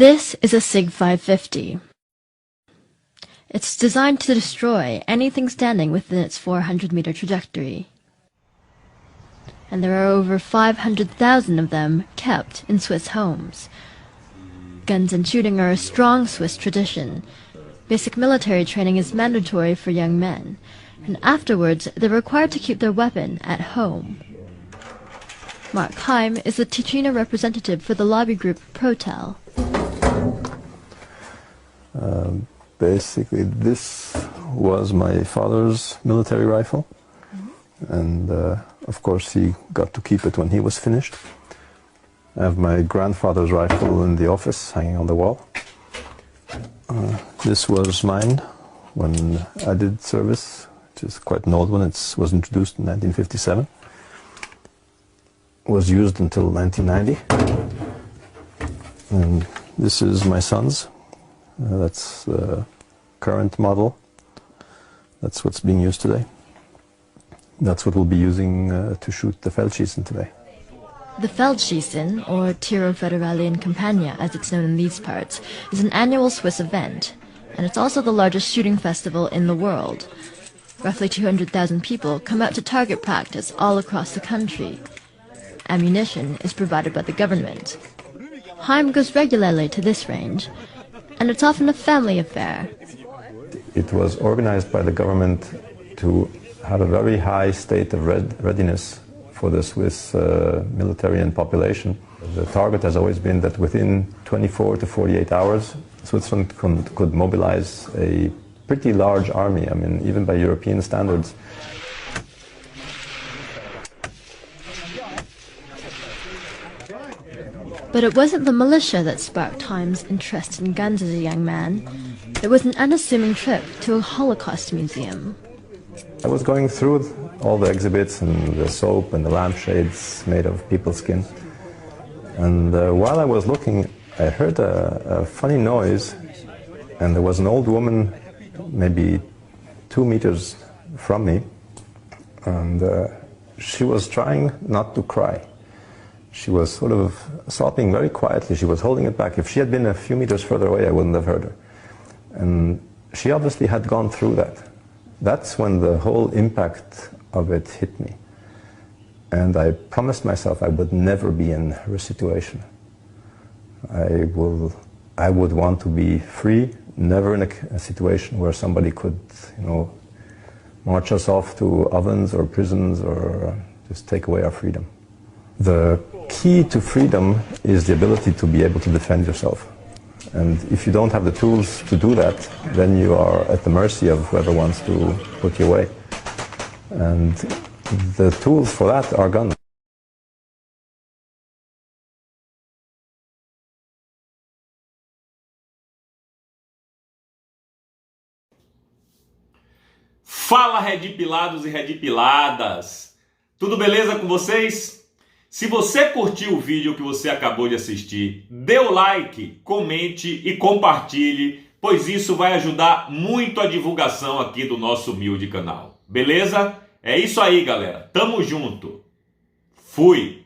This is a SIG 550. It's designed to destroy anything standing within its 400-meter trajectory. And there are over 500,000 of them kept in Swiss homes. Guns and shooting are a strong Swiss tradition. Basic military training is mandatory for young men, and afterwards they're required to keep their weapon at home. Mark Heim is the Ticino representative for the lobby group Protel. Basically, this was my father's military rifle, and of course he got to keep it when he was finished. I have my grandfather's rifle in the office, hanging on the wall. This was mine when I did service, which is quite an old one. It was introduced in 1957. Was used until 1990. And this is my son's. That's the current model. That's what's being used today. That's what we'll be using to shoot the Feldschießen today. The Feldschießen, or Tiro Federale in Campagna as it's known in these parts, is an annual Swiss event, and it's also the largest shooting festival in the world. Roughly 200,000 people come out to target practice all across the country. Ammunition is provided by the government. Heim goes regularly to this range, and it's often a family affair. It was organized by the government to have a very high state of readiness for the Swiss military and population. The target has always been that within 24 to 48 hours, Switzerland could mobilize a pretty large army, I mean, even by European standards. But it wasn't the militia that sparked Heim's interest in guns as a young man. It was an unassuming trip to a Holocaust museum. I was going through all the exhibits and the soap and the lampshades made of people's skin. And while I was looking, I heard a funny noise, and there was an old woman maybe 2 meters from me, and she was trying not to cry. She was sort of sobbing very quietly. She was holding it back. If she had been a few meters further away, I wouldn't have heard her. And she obviously had gone through that. That's when the whole impact of it hit me. And I promised myself I would never be in her situation. I would want to be free, never in a situation where somebody could, march us off to ovens or prisons or just take away our freedom. The key to freedom is the ability to be able to defend yourself. And if you don't have the tools to do that, then you are at the mercy of whoever wants to put you away. And the tools for that are guns. Fala, redipilados e redipiladas! Tudo beleza com vocês? Se você curtiu o vídeo que você acabou de assistir, dê o like, comente e compartilhe, pois isso vai ajudar muito a divulgação aqui do nosso humilde canal. Beleza? É isso aí, galera. Tamo junto. Fui!